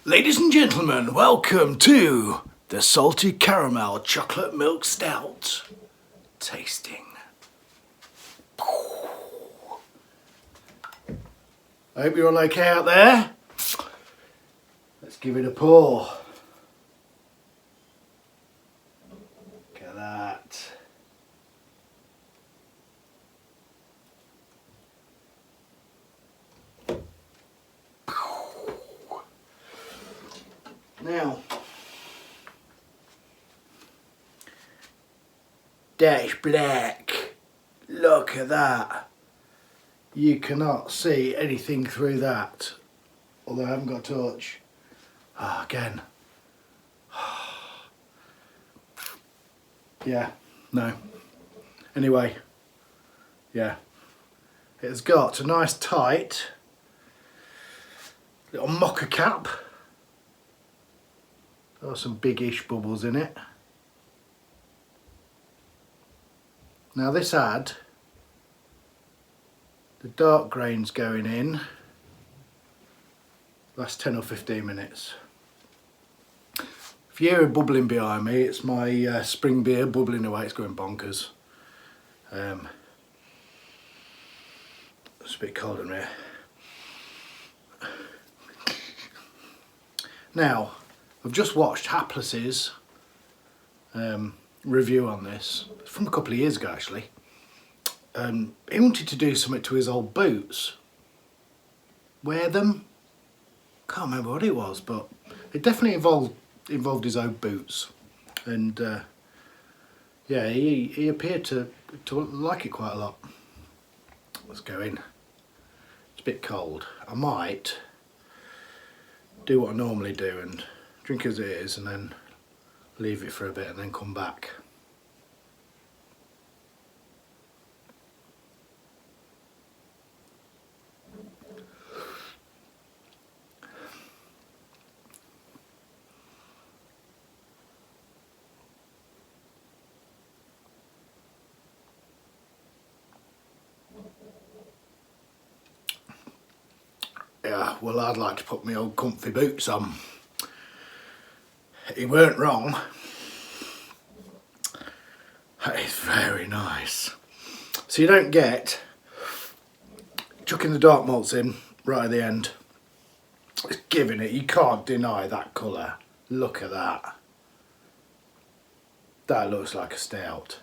Ladies and gentlemen, welcome to the Salty Caramel Chocolate Milk Stout tasting. I hope you're all okay out there. Let's give it a pour. Look at that. Now, that's black. Look at that. You cannot see anything through that, although I haven't got a torch. Again. Yeah, no. Anyway, yeah. It's got a nice tight little mocha cap. There are some big-ish bubbles in it. Now this ad, the dark grain's going in, last 10 or 15 minutes. If you hear it bubbling behind me, it's my spring beer bubbling away, it's going bonkers. It's a bit cold in here. Now, I've just watched Hapless's review on this, from a couple of years ago actually. He wanted to do something to his old boots. Wear them? Can't remember what it was, but it definitely involved his old boots. And yeah, he appeared to like it quite a lot. Let's go in. It's a bit cold. I might do what I normally do and drink as it is and then leave it for a bit and then come back. Yeah, well, I'd like to put my old comfy boots on. He weren't wrong. That is very nice. So you don't get chucking the dark malts in right at the end. It's giving it, you can't deny that colour. Look at that. That looks like a stout.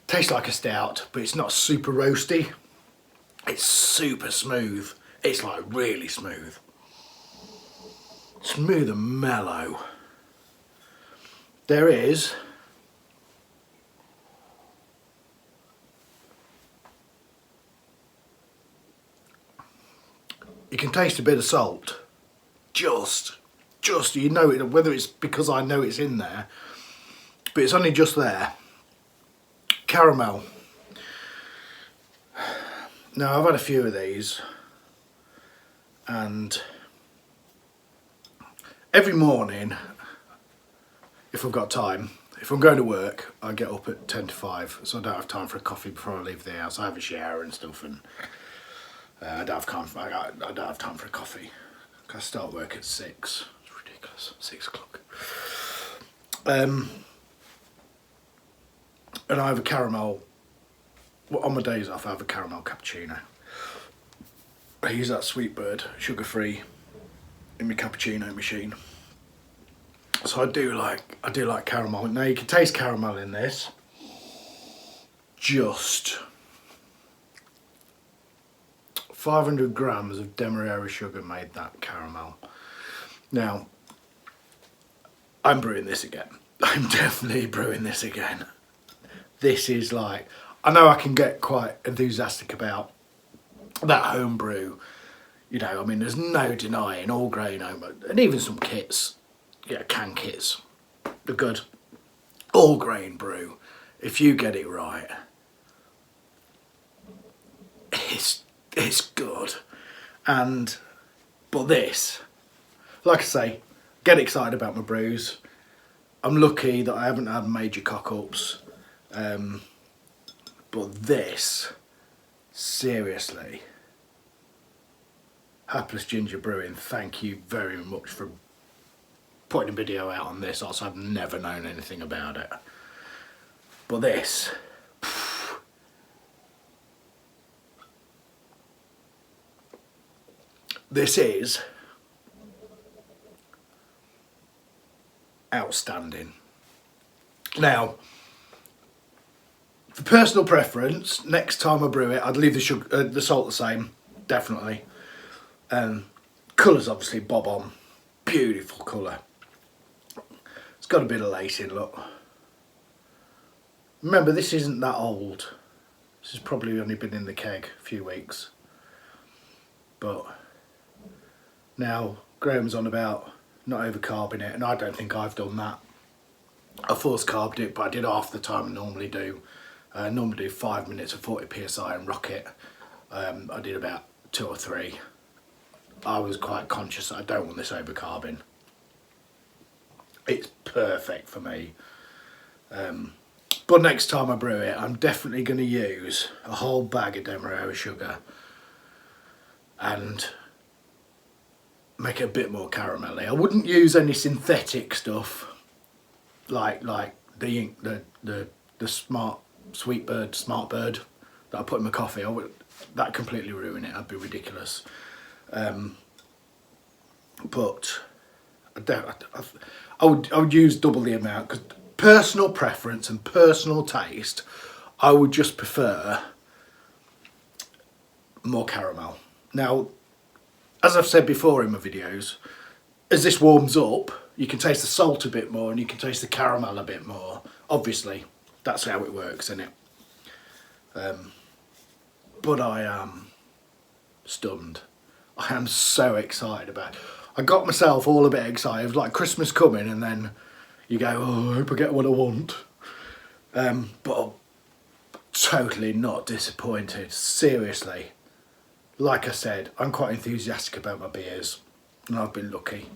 Tastes like a stout, but it's not super roasty. It's super smooth. It's like really smooth. Smooth and mellow. There is you can taste a bit of salt. Just you know it, whether it's because I know it's in there, but it's only just there. Caramel. Now I've had a few of these and every morning, if I've got time, if I'm going to work, I get up at 10 to 5, so I don't have time for a coffee before I leave the house. I have a shower and stuff, and I don't have time for a coffee. I start work at 6. It's ridiculous, 6 o'clock. And I have a caramel. Well, on my days off, I have a caramel cappuccino. I use that Sweet Bird, sugar-free, in my cappuccino machine. So I do like caramel. Now you can taste caramel in this. Just 500 grams of Demerara sugar made that caramel. Now, I'm brewing this again. I'm definitely brewing this again. This is like, I know I can get quite enthusiastic about that home brew. You know, I mean, there's no denying all grain home, and even some kits, yeah, can kits, they're good. All grain brew, if you get it right, it's good. But this, like I say, get excited about my brews. I'm lucky that I haven't had major cock-ups, but this, seriously, Hapless Ginger Brewing, thank you very much for putting a video out on this. Also, I've never known anything about it. But this is outstanding. Now, for personal preference, next time I brew it, I'd leave the sugar, the salt the same, definitely. Colour's obviously bob on, beautiful colour. It's got a bit of lacing, look. Remember, this isn't that old. This has probably only been in the keg a few weeks. But now Graham's on about not overcarbing it, and I don't think I've done that. I force carbed it, but I did half the time I normally do. I normally do 5 minutes of 40 psi and rock it. I did about 2 or 3. I was quite conscious that I don't want this overcarbing. It's perfect for me. But next time I brew it, I'm definitely going to use a whole bag of Demerara sugar and make it a bit more caramelly. I wouldn't use any synthetic stuff like the ink, the Sweet Bird, Smart Bird that I put in my coffee. That completely ruin it. That'd be ridiculous. But I would use double the amount, because personal preference and personal taste, I would just prefer more caramel. Now, as I've said before in my videos, as this warms up, you can taste the salt a bit more and you can taste the caramel a bit more. Obviously, that's how it works, isn't it? But I am stunned. I am so excited about it. I got myself all a bit excited. It was like Christmas coming, and then you go, oh, I hope I get what I want. But I'm totally not disappointed, seriously. Like I said, I'm quite enthusiastic about my beers, and I've been lucky.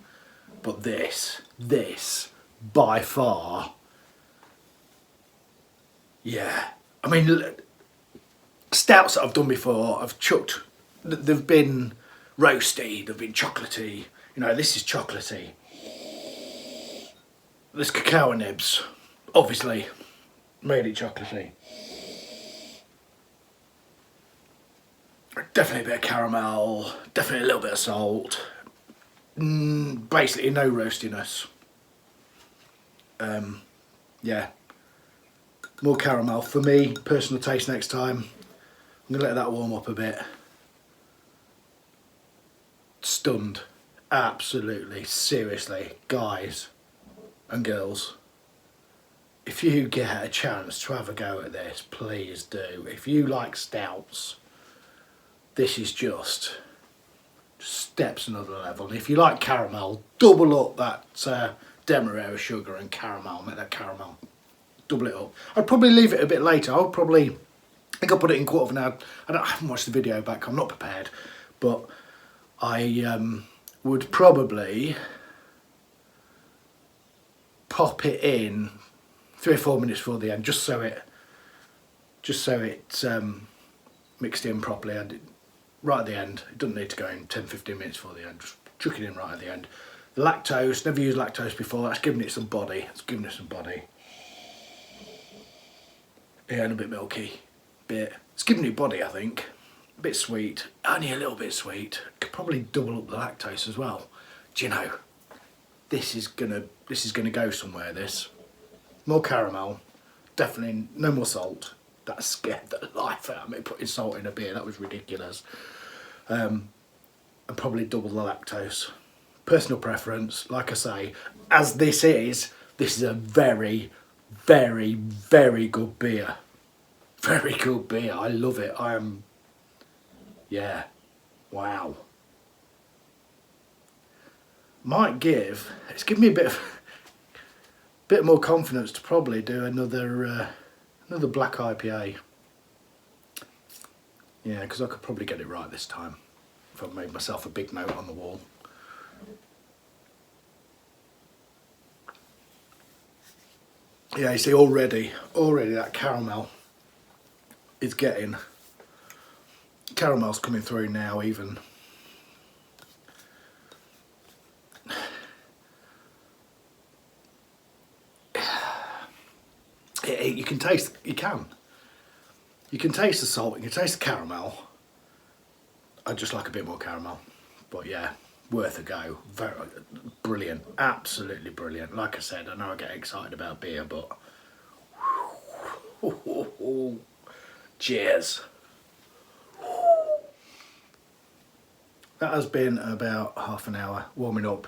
But this, by far, yeah. I mean, stouts that I've done before, I've chucked, they've been roasty, they've been chocolatey. You know, this is chocolatey. There's cacao nibs, obviously, made it chocolatey. Definitely a bit of caramel, definitely a little bit of salt. Basically no roastiness. Yeah, more caramel for me, personal taste next time. I'm gonna let that warm up a bit. Stunned, absolutely, seriously, guys and girls, if you get a chance to have a go at this, please do. If you like stouts, this is just steps another level. And if you like caramel, double up that Demerara sugar and caramel, make that caramel, double it up. I'd probably leave it a bit later. I think I'll put it in quarter of an hour. I haven't watched the video back, I'm not prepared, but I would probably pop it in 3 or 4 minutes before the end, just so it mixed in properly. Right at the end. It doesn't need to go in 10-15 minutes before the end, just chuck it in right at the end. The lactose, never used lactose before, that's giving it some body. Yeah, and a bit milky. It's giving it body, I think. A bit sweet, only a little bit sweet. Could probably double up the lactose as well. Do you know, this is gonna go somewhere, this. More caramel, definitely no more salt. That scared the life out of me, putting salt in a beer, that was ridiculous. And probably double the lactose. Personal preference, like I say, as this is a very, very, very good beer. Very good beer, I love it. Yeah, wow. It's given me a bit more confidence to probably do another black IPA. Yeah, because I could probably get it right this time if I made myself a big note on the wall. Yeah, you see already that caramel is caramel's coming through now even. taste, you can taste the salt, you can taste the caramel. I just like a bit more caramel, but yeah, worth a go. Very brilliant, absolutely brilliant. Like I said, I know I get excited about beer, but cheers. That has been about half an hour warming up.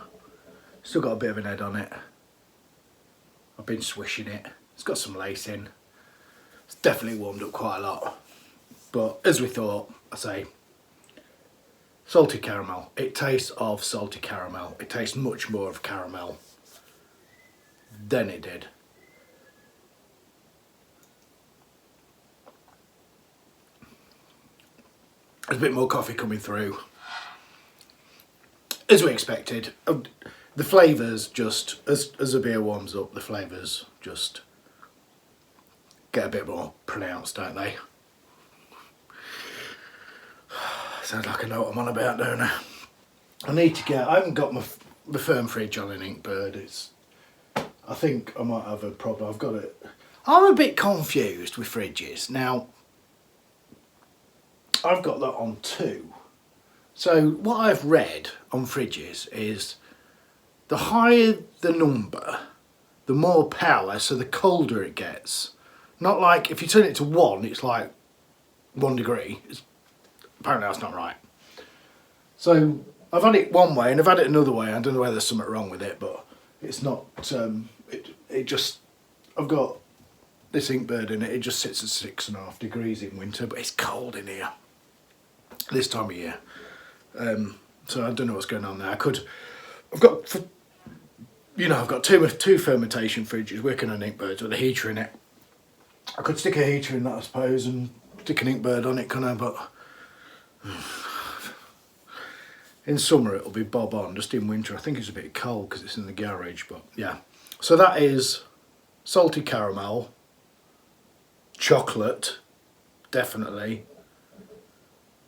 Still got a bit of an head on it. I've been swishing it. It's got some lace in. It's definitely warmed up quite a lot. But as we thought, I say, salty caramel. It tastes of salty caramel. It tastes much more of caramel than it did. There's a bit more coffee coming through. As we expected. The flavours just, as the beer warms up, the flavours just get a bit more pronounced, don't they? Sounds like I know what I'm on about, don't I? I haven't got my firm fridge on an Inkbird. I think I might have a problem. I've got it. I'm a bit confused with fridges. Now, I've got that on 2. So what I've read on fridges is the higher the number, the more power, so the colder it gets. Not like if you turn it to 1, it's like 1 degree. Apparently that's not right. So I've had it one way and I've had it another way. I don't know whether there's something wrong with it, but it's not, I've got this Inkbird in it. It just sits at 6.5 degrees in winter, but it's cold in here this time of year. So I don't know what's going on there. I've got two fermentation fridges working on Inkbirds with a heater in it. I could stick a heater in that, I suppose, and stick an Inkbird on it, but in summer it'll be bob on. Just in winter I think it's a bit cold because it's in the garage, but yeah. So that is salty caramel, chocolate, definitely,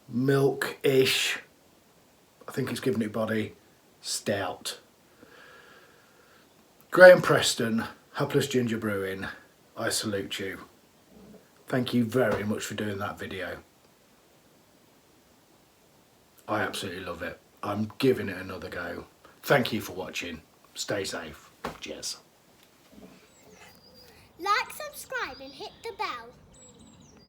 milk-ish, I think it's giving it body, stout. Graham Preston, Hapless Ginger Brewing, I salute you. Thank you very much for doing that video. I absolutely love it. I'm giving it another go. Thank you for watching. Stay safe. Cheers. Like, subscribe and hit the bell.